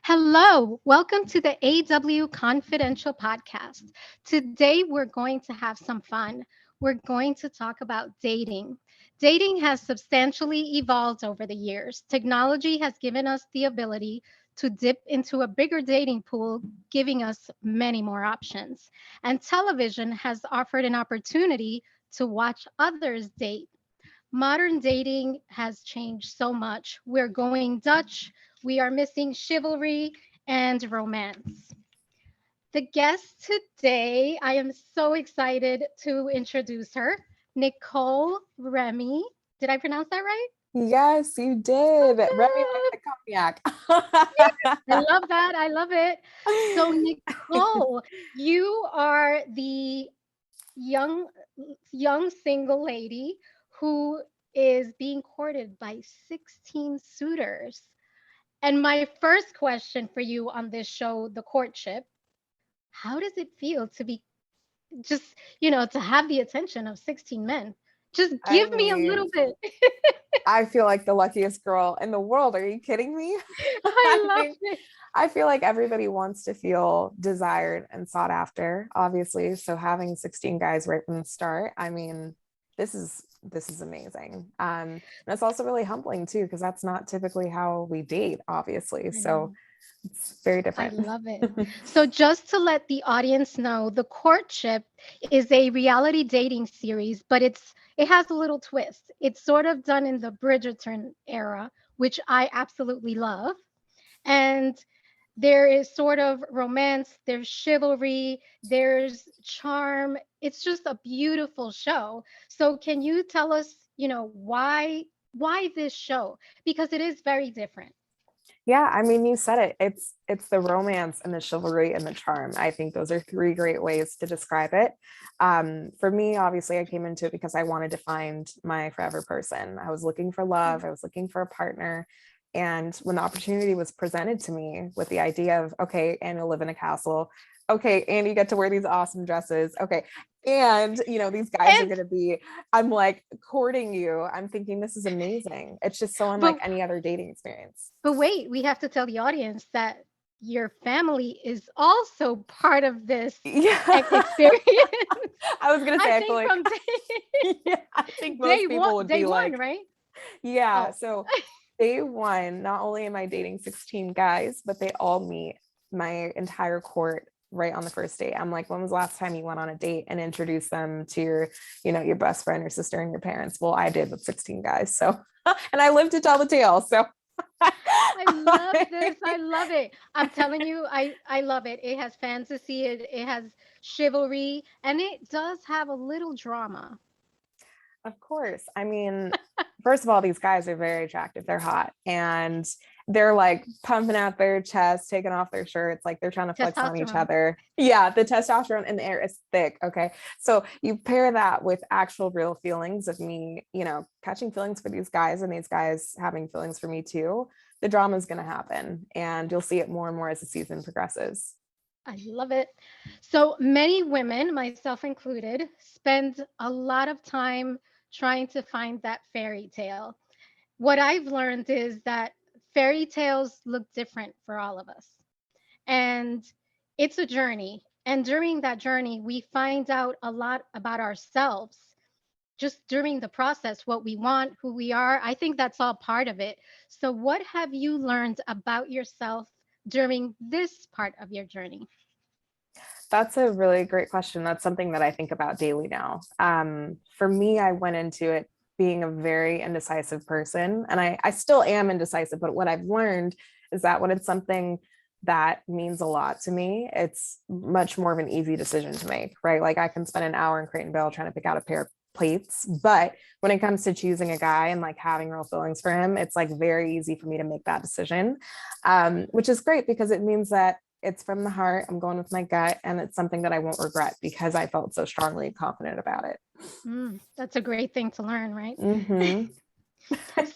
Hello, welcome to the AW Confidential Podcast. Today we're going to have some fun. We're going to talk about dating. Dating has substantially evolved over the years. Technology has given us the ability to dip into a bigger dating pool, giving us many more options. And television has offered an opportunity to watch others date. Modern dating has changed so much. We're going Dutch. We are missing chivalry and romance. The guest today, I am so excited to introduce her, Nicole Remy. Did I pronounce that right? Yes, you did. Remy like the cognac. I love that. I love it. So, Nicole, you are the young young single lady who is being courted by 16 suitors. And my first question for you on this show, The Courtship, how does it feel to be just, to have the attention of 16 men? Just I give me a mean, little bit. I feel like the luckiest girl in the world. Are you kidding me? I I love think it. I feel like everybody wants to feel desired and sought after, obviously. So having 16 guys right from the start, I mean, this is amazing. And it's also really humbling too, because that's not typically how we date, obviously. I So know. it's very I different. love it. So, just to let the audience know, The Courtship is a reality dating series, but it has a little twist. It's sort of done in the Bridgerton era, which I absolutely love. And there is sort of romance, there's chivalry, there's charm. It's just a beautiful show. So, can you tell us, why this show? Because it is very different. Yeah, I mean, you said it. It's the romance and the chivalry and the charm. I think those are three great ways to describe it. For me, obviously, I came into it because I wanted to find my forever person. I was looking for love. I was looking for a partner. And when the opportunity was presented to me with the idea of, okay, and you'll live in a castle. Okay, and you get to wear these awesome dresses. Okay. And these guys are And gonna be, I'm like courting you. I'm thinking this is amazing. It's just so unlike but any other dating experience. But wait, we have to tell the audience that your family is also part of this Yeah. experience. I was gonna I say, I feel think like, from day, yeah, I think most one, people would day be one, like, right? yeah. Oh, So day one, not only am I dating 16 guys, but they all meet my entire court right on the first date. I'm like, when was the last time you went on a date and introduced them to your best friend, your sister, and your parents? Well, I did with 16 guys. So, and I live to tell the tale. So I love this. I love it. I'm telling you, I love it. It has fantasy, it has chivalry, and it does have a little drama. Of course. I mean, first of all, these guys are very attractive. They're hot and they're like pumping out their chests, taking off their shirts, like they're trying to flex on each Testosterone. other. Yeah, the testosterone in the air is thick. Okay. So you pair that with actual real feelings of me, catching feelings for these guys and these guys having feelings for me too. The drama is going to happen and you'll see it more and more as the season progresses. I love it. So many women, myself included, spend a lot of time trying to find that fairy tale. What I've learned is that fairy tales look different for all of us. And it's a journey. And during that journey, we find out a lot about ourselves just during the process, what we want, who we are. I think that's all part of it. So, what have you learned about yourself during this part of your journey? That's a really great question. That's something that I think about daily now. For me, I went into it being a very indecisive person, and I still am indecisive. But what I've learned is that when it's something that means a lot to me, it's much more of an easy decision to make, right? Like I can spend an hour in Crate and Barrel trying to pick out a pair of plates, but when it comes to choosing a guy and like having real feelings for him, it's like very easy for me to make that decision, which is great because it means that it's from the heart. I'm going with my gut, and it's something that I won't regret because I felt so strongly confident about it. That's a great thing to learn, right? Mm-hmm.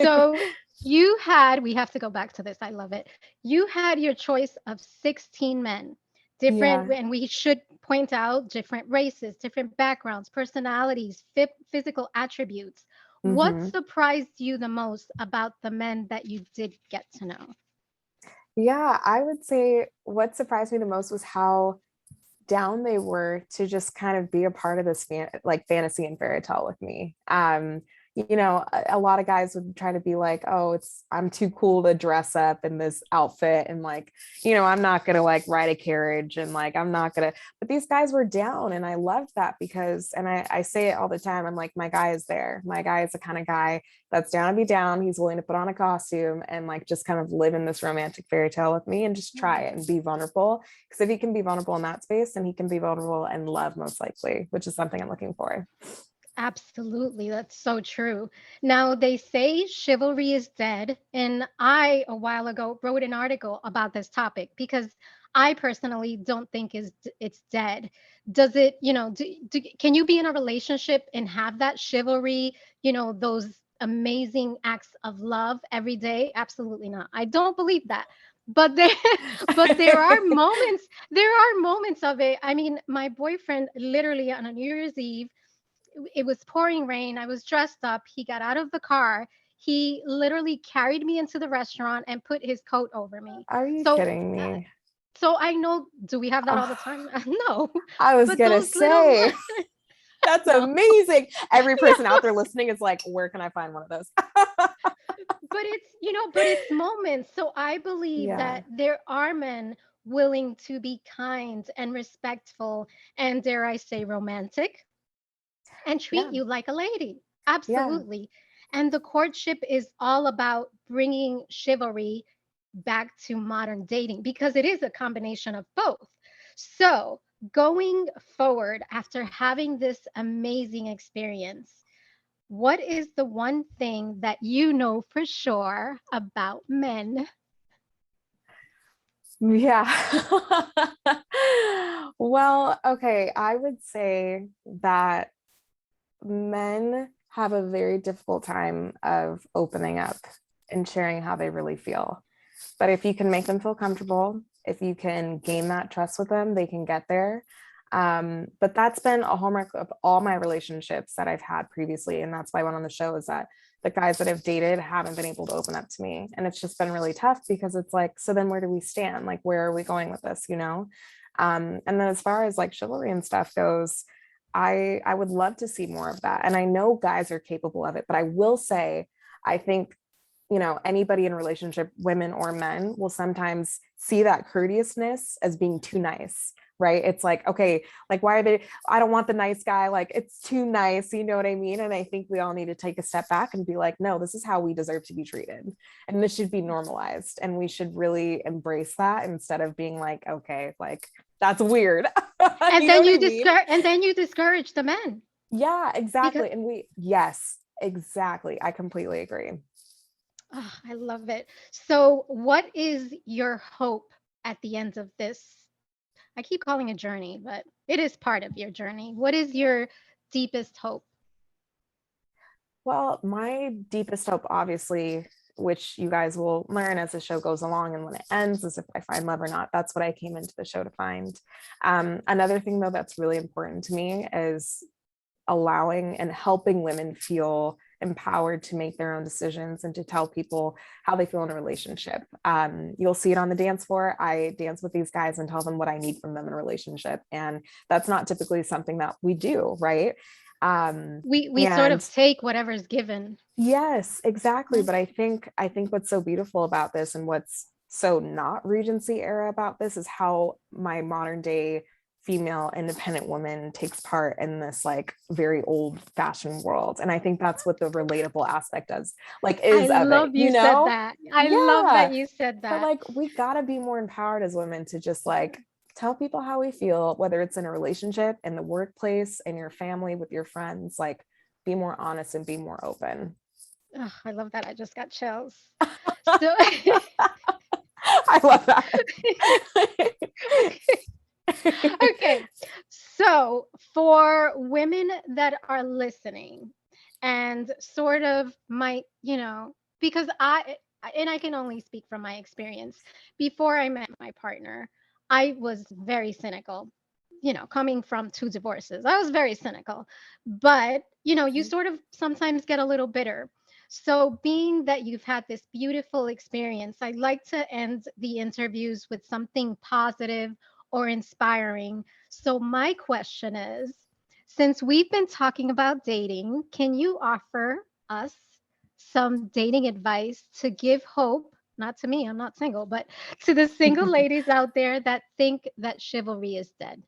So, we have to go back to this. I love it. You had your choice of 16 men, different, Yeah. and we should point out different races, different backgrounds, personalities, physical attributes. What Mm-hmm. surprised you the most about the men that you did get to know? Yeah, I would say what surprised me the most was how down they were to just kind of be a part of this like fantasy and fairy tale with me. A lot of guys would try to be like, oh, I'm too cool to dress up in this outfit, and like, I'm not gonna like ride a carriage, and like I'm not gonna, but these guys were down, and I loved that because, and I say it all the time, I'm like, my guy is there. My guy is the kind of guy that's down to be down. He's willing to put on a costume and like just kind of live in this romantic fairy tale with me and just try it and be vulnerable. Because if he can be vulnerable in that space, then he can be vulnerable and love most likely, which is something I'm looking for. Absolutely, that's so true. Now, they say chivalry is dead, and I, a while ago, wrote an article about this topic because I personally don't think it's dead. Does it, can you be in a relationship and have that chivalry, those amazing acts of love every day? Absolutely not. I don't believe that. But there, but there are moments of it. I mean, my boyfriend literally on a New Year's Eve, it was pouring rain. I was dressed up. He got out of the car. He literally carried me into the restaurant and put his coat over me. Are you So, kidding uh, me? so I know. Do we have that all the Oh, time? No, I was but gonna those little, say that's no, amazing. Every person out there listening is like, where can I find one of those? but it's moments. So I believe Yeah, that there are men willing to be kind and respectful and, dare I say, romantic and treat yeah, you like a lady. yeah. Absolutely. And the courtship is all about bringing chivalry back to modern dating because it is a combination of both. So, going forward after having this amazing experience, what is the one thing that you know for sure about men? Yeah. Well, okay, I would say that men have a very difficult time of opening up and sharing how they really feel. But if you can make them feel comfortable, if you can gain that trust with them, they can get there. But that's been a hallmark of all my relationships that I've had previously. And that's why I went on the show, is that the guys that I've dated haven't been able to open up to me. And it's just been really tough because it's like, so then where do we stand? Like, where are we going with this, And then as far as like chivalry and stuff goes, I would love to see more of that. And I know guys are capable of it, but I will say, I think anybody in a relationship, women or men, will sometimes see that courteousness as being too nice, right? It's like, okay, like, why are they, I don't want the nice guy, like it's too nice, you know what I mean? And I think we all need to take a step back and be like, no, this is how we deserve to be treated, and this should be normalized, and we should really embrace that instead of being like, okay, like that's weird. And You know then what I you mean? discourage the men Yeah, because exactly. And yes, exactly, I completely agree. oh, I love it. So, what is your hope at the end of this? I keep calling it journey, but it is part of your journey. What is your deepest hope? Well, my deepest hope, obviously, which you guys will learn as the show goes along and when it ends, is if I find love or not. That's what I came into the show to find. Another thing, though, that's really important to me is allowing and helping women feel empowered to make their own decisions and to tell people how they feel in a relationship. You'll see it on the dance floor. I dance with these guys and tell them what I need from them in a relationship. And that's not typically something that we do, right? We sort And of take whatever's given. yes, exactly. Yeah. But I think what's so beautiful about this, and what's so not Regency era about this, is how my modern day female independent woman takes part in this like very old fashioned world. And I think that's what the relatable aspect does, like, I is of it, love you said that. I love that Yeah. you said But that. like, we gotta be more empowered as women to just like tell people how we feel, whether it's in a relationship, in the workplace, in your family, with your friends, like, be more honest and be more open. Oh, I love that. I just got chills. So, I love that. okay. So, for women that are listening and sort of might, because and I can only speak from my experience. Before I met my partner, I was very cynical. Coming from two divorces, I was very cynical. But, you sort of sometimes get a little bitter. So, being that you've had this beautiful experience, I'd like to end the interviews with something positive or inspiring. So, my question is, since we've been talking about dating, can you offer us some dating advice to give hope? Not to me, I'm not single, but to the single ladies out there that think that chivalry is dead.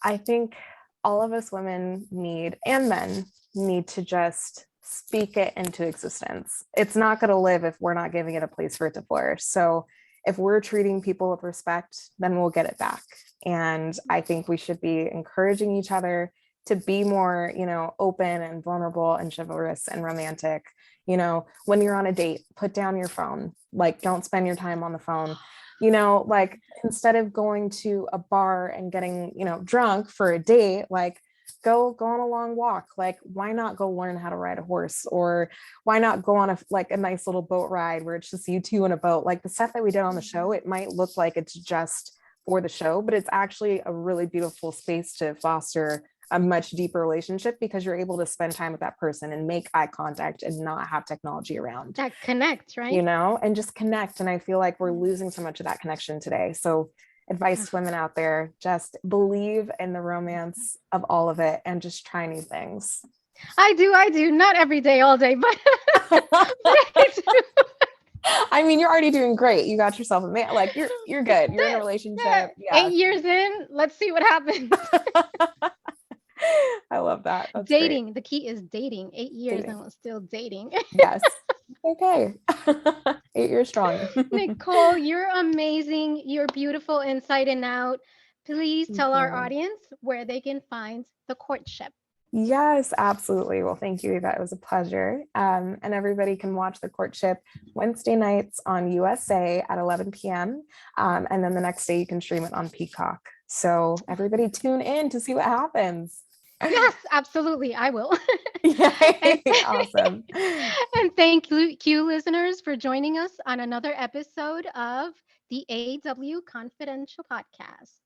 I think all of us women need, and men need to just speak it into existence. It's not going to live if we're not giving it a place for it to flourish. So if we're treating people with respect, then we'll get it back. And I think we should be encouraging each other to be more, open and vulnerable and chivalrous and romantic. When you're on a date, put down your phone. Like, don't spend your time on the phone. Like, instead of going to a bar and getting, drunk for a date, like, go on a long walk. Like, why not go learn how to ride a horse? Or why not go on a nice little boat ride where it's just you two in a boat? Like the stuff that we did on the show, it might look like it's just for the show, but it's actually a really beautiful space to foster a much deeper relationship, because you're able to spend time with that person and make eye contact and not have technology around, That connect, right? and just connect. And I feel like we're losing so much of that connection today. So advice to women out there, just believe in the romance of all of it and just try new things. I do. Not every day, all day, but, but I do. I mean, you're already doing great. You got yourself a man. Like, you're good. You're in a relationship. Yeah. 8 years in, let's see what happens. I love that. That's dating. great. The key is dating. 8 years Dating. and we're still dating. Yes. Okay. 8 years strong. Nicole, you're amazing. You're beautiful inside and out. Please tell our audience where they can find the courtship. Yes, absolutely. Well, thank you, Eva. It was a pleasure. And everybody can watch the courtship Wednesday nights on USA at 11 p.m. And then the next day you can stream it on Peacock. So everybody tune in to see what happens. Yes, absolutely. I will. Yay. Awesome. And thank you, listeners, for joining us on another episode of the AW Confidential Podcast.